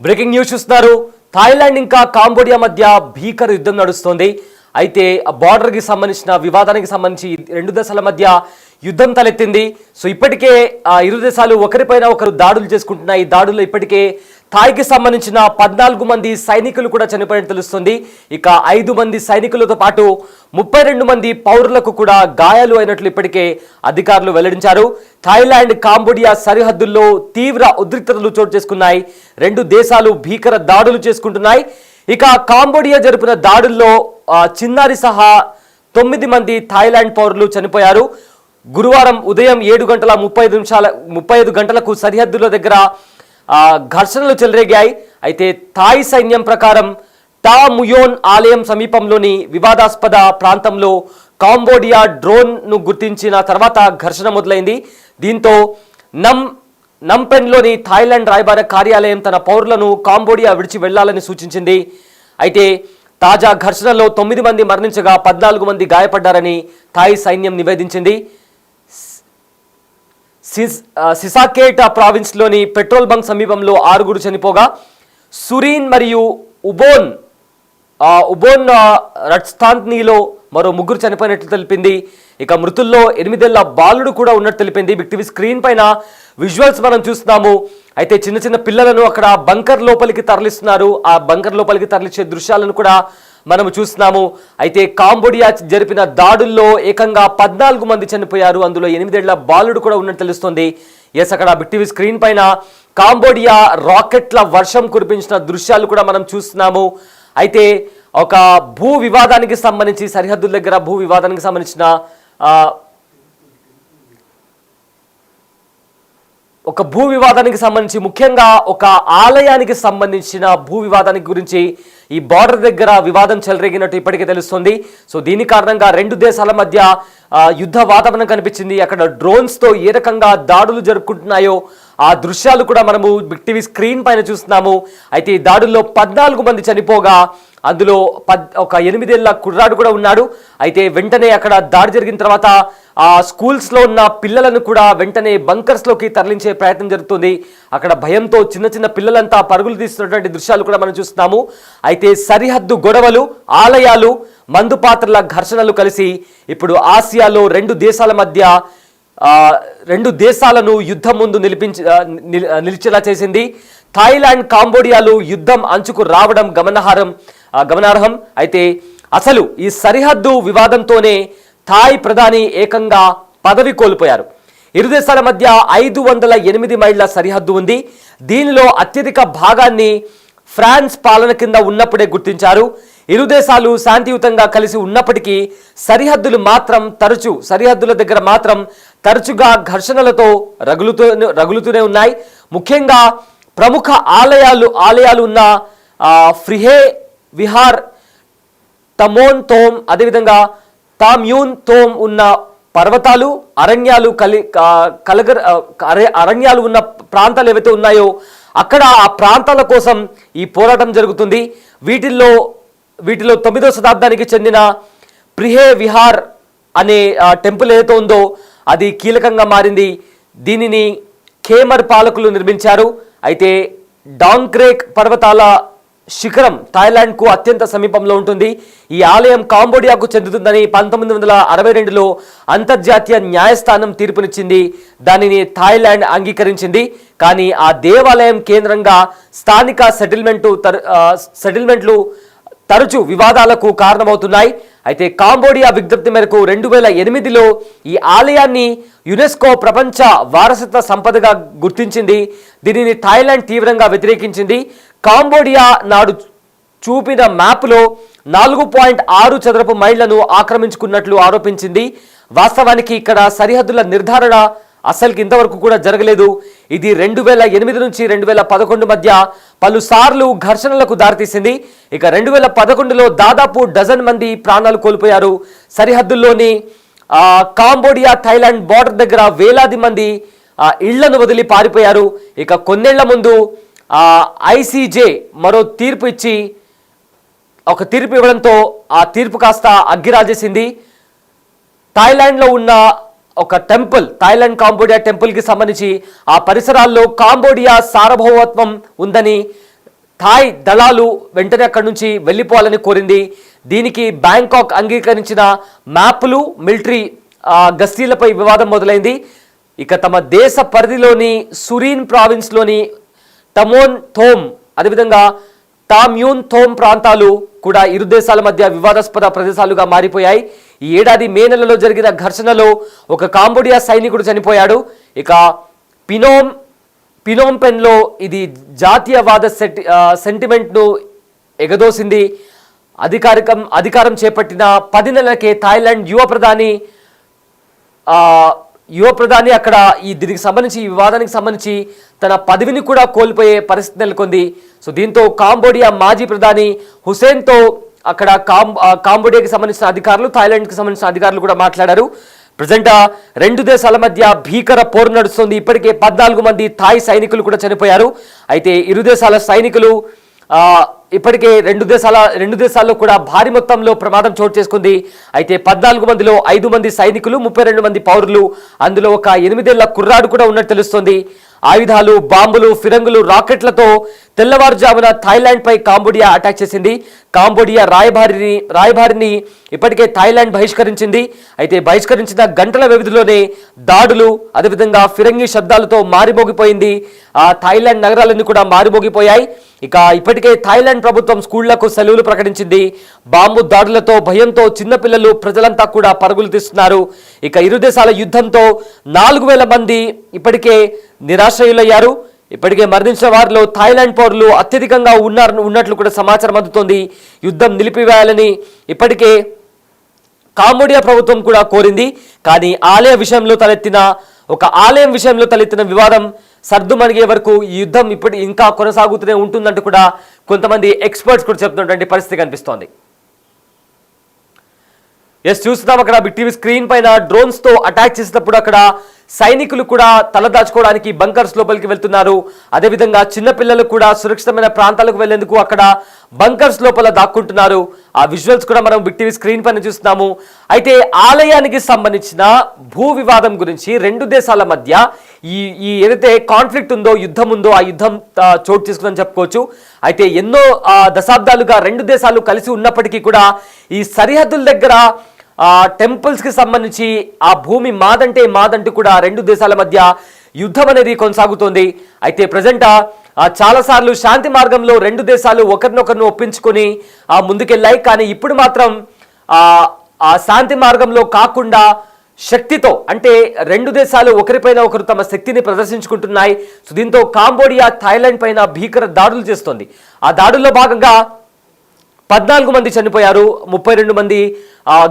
Breaking news చూస్తున్నారు. Thailand ఇంకా కాంబోడియా మధ్య భీకర యుద్ధం నడుస్తోంది. అయితే బార్డర్ కి సంబంధించిన వివాదానికి సంబంధించి రెండు దేశాల మధ్య యుద్ధం తలెత్తింది. సో ఇప్పటికే ఇరు దేశాలు ఒకరిపైన ఒకరు దాడులు చేసుకుంటున్నాయి. ఈ దాడుల్లో ఇప్పటికే థాయ్కి సంబంధించిన 14 మంది సైనికులు కూడా చనిపోయినట్టు తెలుస్తుంది. ఇక 5 మంది సైనికులతో పాటు 32 మంది పౌరులకు కూడా గాయాలు అయినట్లు ఇప్పటికే అధికారులు వెల్లడించారు. థాయిలాండ్ కాంబోడియా సరిహద్దుల్లో తీవ్ర ఉద్రిక్తతలు చోటు చేసుకున్నాయి. రెండు దేశాలు భీకర దాడులు చేసుకుంటున్నాయి. ఇక కాంబోడియా జరిపిన దాడుల్లో చిన్నారి సహా 9 మంది థాయిలాండ్ పౌరులు చనిపోయారు. గురువారం ఉదయం 7:35 గంటలకు సరిహద్దుల దగ్గర ఘర్షణలు చెలరేగాయి. అయితే థాయ్ సైన్యం ప్రకారం టా ముయోన్ ఆలయం సమీపంలోని వివాదాస్పద ప్రాంతంలో కాంబోడియా డ్రోన్ను గుర్తించిన తర్వాత ఘర్షణ మొదలైంది. దీంతో నంపెన్లోని థాయిలాండ్ రాయబార కార్యాలయం తన పౌరులను కాంబోడియా విడిచి వెళ్లాలని సూచించింది. అయితే తాజా ఘర్షణలో 9 మంది మరణించగా 14 మంది గాయపడ్డారని థాయ్ సైన్యం నివేదించింది. సిసాకేట్ ప్రావిన్స్లోని పెట్రోల్ బంక్ సమీపంలో 6 చనిపోగా సురీన్ మరియు ఉబోన్ రట్స్థాన్లో మరో 3 చనిపోయినట్లు తెలిపింది. ఇక మృతుల్లో 8 ఏళ్ల బాలుడు కూడా ఉన్నట్టు తెలిపింది. బిగ్ టీవీ స్క్రీన్ పైన విజువల్స్ మనం చూస్తున్నాము. అయితే చిన్న చిన్న పిల్లలను అక్కడ బంకర్ లోపలికి తరలిస్తున్నారు. ఆ బంకర్ లోపలికి తరలించే దృశ్యాలను కూడా మనము చూస్తున్నాము. అయితే కాంబోడియా జరిపిన దాడుల్లో ఏకంగా 14 మంది చనిపోయారు. అందులో 8 ఏళ్ల బాలుడు కూడా ఉన్నట్టు తెలుస్తుంది. ఎస్, అక్కడ బిగ్ టీవీ స్క్రీన్ పైన కాంబోడియా రాకెట్ల వర్షం కురిపించిన దృశ్యాలు కూడా మనం చూస్తున్నాము. అయితే ఒక భూ వివాదానికి సంబంధించి సరిహద్దుల దగ్గర భూ వివాదానికి సంబంధించిన ముఖ్యంగా ఒక ఆలయానికి సంబంధించిన భూ వివాదానికి గురించి ఈ బార్డర్ దగ్గర వివాదం చెలరేగినట్టు ఇప్పటికే తెలుస్తుంది. సో దీని కారణంగా రెండు దేశాల మధ్య యుద్ధ వాతావరణం కనిపించింది. అక్కడ డ్రోన్స్తో ఏ రకంగా దాడులు జరుపుకుంటున్నాయో ఆ దృశ్యాలు కూడా మనము బిగ్ టీవీ స్క్రీన్ పైన చూస్తున్నాము. అయితే ఈ దాడుల్లో 14 మంది చనిపోగా అందులో ఒక 8 ఏళ్ల కుర్రాడు కూడా ఉన్నాడు. అయితే వెంటనే అక్కడ దాడి జరిగిన తర్వాత ఆ స్కూల్స్లో ఉన్న పిల్లలను కూడా వెంటనే బంకర్స్లోకి తరలించే ప్రయత్నం జరుగుతుంది. అక్కడ భయంతో చిన్న చిన్న పిల్లలంతా పరుగులు తీస్తున్నటువంటి దృశ్యాలు కూడా మనం చూస్తున్నాము. అయితే సరిహద్దు గొడవలు, ఆలయాలు, మందుపాత్రల ఘర్షణలు కలిసి ఇప్పుడు ఆసియాలో రెండు దేశాలను యుద్ధం ముందు నిలిచేలా చేసింది. థాయిలాండ్ కాంబోడియాలు యుద్ధం అంచుకు రావడం గమనార్హం. అయితే అసలు ఈ సరిహద్దు వివాదంతోనే థాయ్ ప్రధాని ఏకంగా పదవి కోల్పోయారు. ఇరు దేశాల మధ్య 508 మైళ్ళ సరిహద్దు ఉంది. దీనిలో అత్యధిక భాగాన్ని ఫ్రాన్స్ పాలన కింద ఉన్నప్పుడే గుర్తించారు. ఇరు దేశాలు శాంతియుతంగా కలిసి ఉన్నప్పటికీ సరిహద్దుల దగ్గర మాత్రం తరచుగా ఘర్షణలతో రగులుతూనే ఉన్నాయి. ముఖ్యంగా ప్రముఖ ఆలయాలు ఉన్న ఫ్రిహే విహార్, తమోన్ తోమ్, అదేవిధంగా తామ్యూన్ తోమ్ ఉన్న పర్వతాలు, అరణ్యాలు ఉన్న ప్రాంతాలు ఏవైతే ఉన్నాయో అక్కడ ఆ ప్రాంతాల కోసం ఈ పోరాటం జరుగుతుంది. వీటిలో 9వ శతాబ్దానికి చెందిన ప్రిహే విహార్ అనే టెంపుల్ ఏదైతే ఉందో అది కీలకంగా మారింది. దీనిని ఖేమర్ పాలకులు నిర్మించారు. అయితే డాంగ్క్రేక్ పర్వతాల శిఖరం థాయిలాండ్కు అత్యంత సమీపంలో ఉంటుంది. ఈ ఆలయం కాంబోడియాకు చెందుతుందని 1962లో అంతర్జాతీయ న్యాయస్థానం తీర్పునిచ్చింది. దానిని థాయిలాండ్ అంగీకరించింది. కానీ ఆ దేవాలయం కేంద్రంగా స్థానిక సెటిల్మెంట్లు తరచూ వివాదాలకు కారణమవుతున్నాయి. అయితే కాంబోడియా విజ్ఞప్తి మేరకు 2008లో ఈ ఆలయాన్ని యునెస్కో ప్రపంచ వారసత్వ సంపదగా గుర్తించింది. దీనిని థాయిలాండ్ తీవ్రంగా వ్యతిరేకించింది. కాంబోడియా నాడు చూపిన మ్యాప్లో 4.6 చదరపు మైళ్లను ఆక్రమించుకున్నట్లు ఆరోపించింది. వాస్తవానికి ఇక్కడ సరిహద్దుల నిర్ధారణ అసలుకి ఇంతవరకు కూడా జరగలేదు. ఇది 2008 నుంచి 2011 మధ్య పలుసార్లు ఘర్షణలకు దారితీసింది. ఇక 2011లో దాదాపు 12 మంది ప్రాణాలు కోల్పోయారు. సరిహద్దుల్లోని కాంబోడియా థాయిలాండ్ బార్డర్ దగ్గర వేలాది మంది ఇళ్లను వదిలి పారిపోయారు. ఇక కొన్నేళ్ల ముందు ఐసీజే మరో తీర్పు ఇవ్వడంతో ఆ తీర్పు కాస్త అగ్గిరాజేసింది. థాయిలాండ్లో ఉన్న ఒక టెంపుల్, థాయిలాండ్ కాంబోడియా టెంపుల్కి సంబంధించి ఆ పరిసరాల్లో కాంబోడియా సార్వభౌమత్వం ఉందని థాయ్ దళాలు వెంటనే అక్కడి నుంచి వెళ్ళిపోవాలని కోరింది. దీనికి బ్యాంకాక్ అంగీకరించిన మ్యాప్లు మిలిటరీ గస్తీలపై వివాదం మొదలైంది. ఇక తమ దేశ పరిధిలోని సురీన్ ప్రావిన్స్లోని టమోన్ థోమ్ అదేవిధంగా టామ్యూన్ థోమ్ ప్రాంతాలు కూడా ఇరు దేశాల మధ్య వివాదాస్పద ప్రదేశాలుగా మారిపోయాయి. ఈ ఏడాది మే నెలలో జరిగిన ఘర్షణలో ఒక కాంబోడియా సైనికుడు చనిపోయాడు. ఇక పినోమ్ పెన్లో ఇది జాతీయవాద సెంటిమెంట్ను ఎగదోసింది. అధికారం చేపట్టిన 10 నెలలకే థాయిలాండ్ యువ ప్రధాని అక్కడ దీనికి సంబంధించి ఈ వివాదానికి సంబంధించి తన పదవిని కూడా కోల్పోయే పరిస్థితి నెలకొంది. సో దీంతో కాంబోడియా మాజీ ప్రధాని హుసేన్తో అక్కడ కాంబోడియాకి సంబంధించిన అధికారులు థాయిలాండ్కి సంబంధించిన అధికారులు కూడా మాట్లాడారు. ప్రజెంట్ 2 దేశాల మధ్య భీకర పోరు నడుస్తుంది. ఇప్పటికే 14 మంది థాయ్ సైనికులు కూడా చనిపోయారు. అయితే ఇరు దేశాల సైనికులు ఇప్పటికే రెండు దేశాల్లో కూడా భారీ మొత్తంలో ప్రమాదం చోటు చేసుకుంది. అయితే 14 మందిలో 5 మంది సైనికులు, 32 మంది పౌరులు, అందులో ఒక 8 ఏళ్ల కుర్రాడు కూడా ఉన్నట్టు తెలుస్తోంది. ఆయుధాలు, బాంబులు, ఫిరంగులు, రాకెట్లతో తెల్లవారుజామున థాయిలాండ్ పై కాంబోడియా అటాక్ చేసింది. కాంబోడియా రాయబారిని ఇప్పటికే థాయిలాండ్ బహిష్కరించింది. అయితే బహిష్కరించిన గంటల వ్యవధిలోనే దాడులు అదేవిధంగా ఫిరంగి శబ్దాలతో మారిమోగిపోయింది. థాయిలాండ్ నగరాలన్నీ కూడా మారిమోగిపోయాయి. ఇక ఇప్పటికే థాయిలాండ్ ప్రభుత్వం స్కూళ్లకు సెలవులు ప్రకటించింది. బాంబు దాడులతో భయంతో చిన్నపిల్లలు ప్రజలంతా కూడా పరుగులు తీస్తున్నారు. ఇక ఇరు దేశాల యుద్ధంతో 4000 మంది ఇప్పటికే నిరాశ్రయులయ్యారు. ఇప్పటికే మరణించిన వారిలో థాయిలాండ్ పౌరులు అత్యధికంగా ఉన్నట్లు కూడా సమాచారం అందుతోంది. యుద్ధం నిలిపివేయాలని ఇప్పటికే కాంబోడియా ప్రభుత్వం కూడా కోరింది. కానీ ఆలయం విషయంలో తలెత్తిన వివాదం సర్దుమణిగే వరకు ఈ యుద్ధం ఇంకా కొనసాగుతూనే ఉంటుందంటూ కూడా కొంతమంది ఎక్స్పర్ట్స్ కూడా చెప్తున్నటువంటి పరిస్థితి కనిపిస్తోంది. చూస్తున్నాం అక్కడ బిగ్ టీవీ స్క్రీన్ పైన డ్రోన్స్ తో అటాక్ చేసినప్పుడు అక్కడ సైనికులు కూడా తలదాచుకోవడానికి బంకర్స్ లోపలికి వెళ్తున్నారు. అదేవిధంగా చిన్నపిల్లలు కూడా సురక్షితమైన ప్రాంతాలకు వెళ్లేందుకు అక్కడ బంకర్స్ లోపల దాక్కుంటున్నారు. ఆ విజువల్స్ కూడా మనం బిగ్ టీవీ స్క్రీన్ పైన చూస్తున్నాము. అయితే ఆలయానికి సంబంధించిన భూ వివాదం గురించి 2 దేశాల మధ్య ఈ ఏదైతే కాన్ఫ్లిక్ట్ ఉందో, యుద్ధం ఉందో, ఆ యుద్ధం చోటు చేసుకుందని చెప్పుకోవచ్చు. అయితే ఎన్నో దశాబ్దాలుగా 2 దేశాలు కలిసి ఉన్నప్పటికీ కూడా ఈ సరిహద్దుల దగ్గర టెంపుల్స్ కి సంబంధించి ఆ భూమి మాదంటూ కూడా 2 దేశాల మధ్య యుద్ధం అనేది కొనసాగుతోంది. అయితే ప్రజెంట్ చాలా సార్లు శాంతి మార్గంలో 2 దేశాలు ఒకరినొకరిని ఒప్పించుకొని ముందుకెళ్ళాయి. కానీ ఇప్పుడు మాత్రం ఆ శాంతి మార్గంలో కాకుండా శక్తితో, అంటే 2 దేశాలు ఒకరిపైన ఒకరు తమ శక్తిని ప్రదర్శించుకుంటున్నాయి. సో దీంతో కాంబోడియా థాయిలాండ్ పైన భీకర దాడులు చేస్తోంది. ఆ దాడుల్లో భాగంగా 14 మంది చనిపోయారు, 32 మంది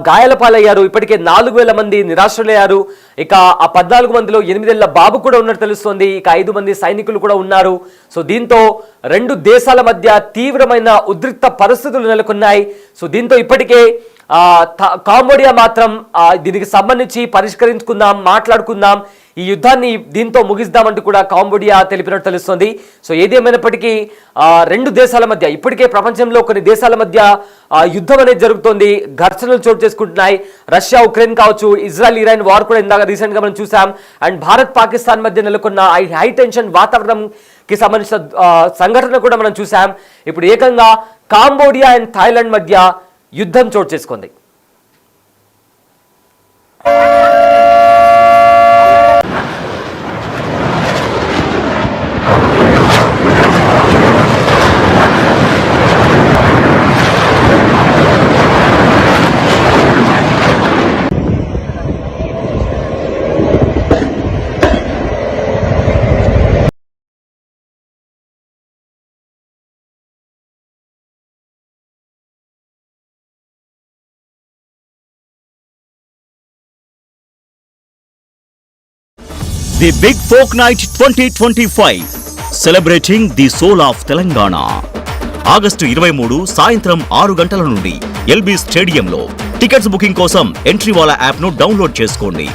గాయాల పాలయ్యారు. ఇప్పటికే 4000 మంది నిరాశ్రయులయ్యారు. ఇక ఆ 14 మందిలో 8 ఏళ్ల బాబు కూడా ఉన్నట్టు తెలుస్తోంది. ఇక 5 మంది సైనికులు కూడా ఉన్నారు. సో దీంతో 2 దేశాల మధ్య తీవ్రమైన ఉద్రిక్త పరిస్థితులు నెలకొన్నాయి. సో దీంతో ఇప్పటికే కాంబోడియా మాత్రం దీనికి సంబంధించి పరిష్కరించుకుందాం, మాట్లాడుకుందాం, ఈ యుద్ధాన్ని దీంతో ముగిద్దామంటూ కూడా కాంబోడియా తెలిపినట్టు తెలుస్తోంది. సో ఏదేమైనప్పటికీ 2 దేశాల మధ్య ఇప్పటికే ప్రపంచంలో కొన్ని దేశాల మధ్య యుద్ధం అనేది జరుగుతోంది, ఘర్షణలు చోటు చేసుకుంటున్నాయి. రష్యా ఉక్రెయిన్ కావచ్చు, ఇజ్రాయెల్ ఇరాన్ వార్ కూడా ఇందాక రీసెంట్ గా మనం చూసాం. అండ్ భారత్ పాకిస్తాన్ మధ్య నెలకొన్న హై టెన్షన్ వాతావరణం కి సంబంధించిన సంఘటన కూడా మనం చూసాం. ఇప్పుడు ఏకంగా కాంబోడియా అండ్ థాయిలాండ్ మధ్య యుద్ధం చోటు చేసుకుంది. The Big Folk Night 2025 celebrating the soul of Telangana. August 23 సాయంత్రం 6 గంటల నుండి ఎల్బీ స్టేడియంలో. టికెట్స్ బుకింగ్ కోసం ఎంట్రీ వాలా యాప్ను డౌన్లోడ్ చేసుకోండి.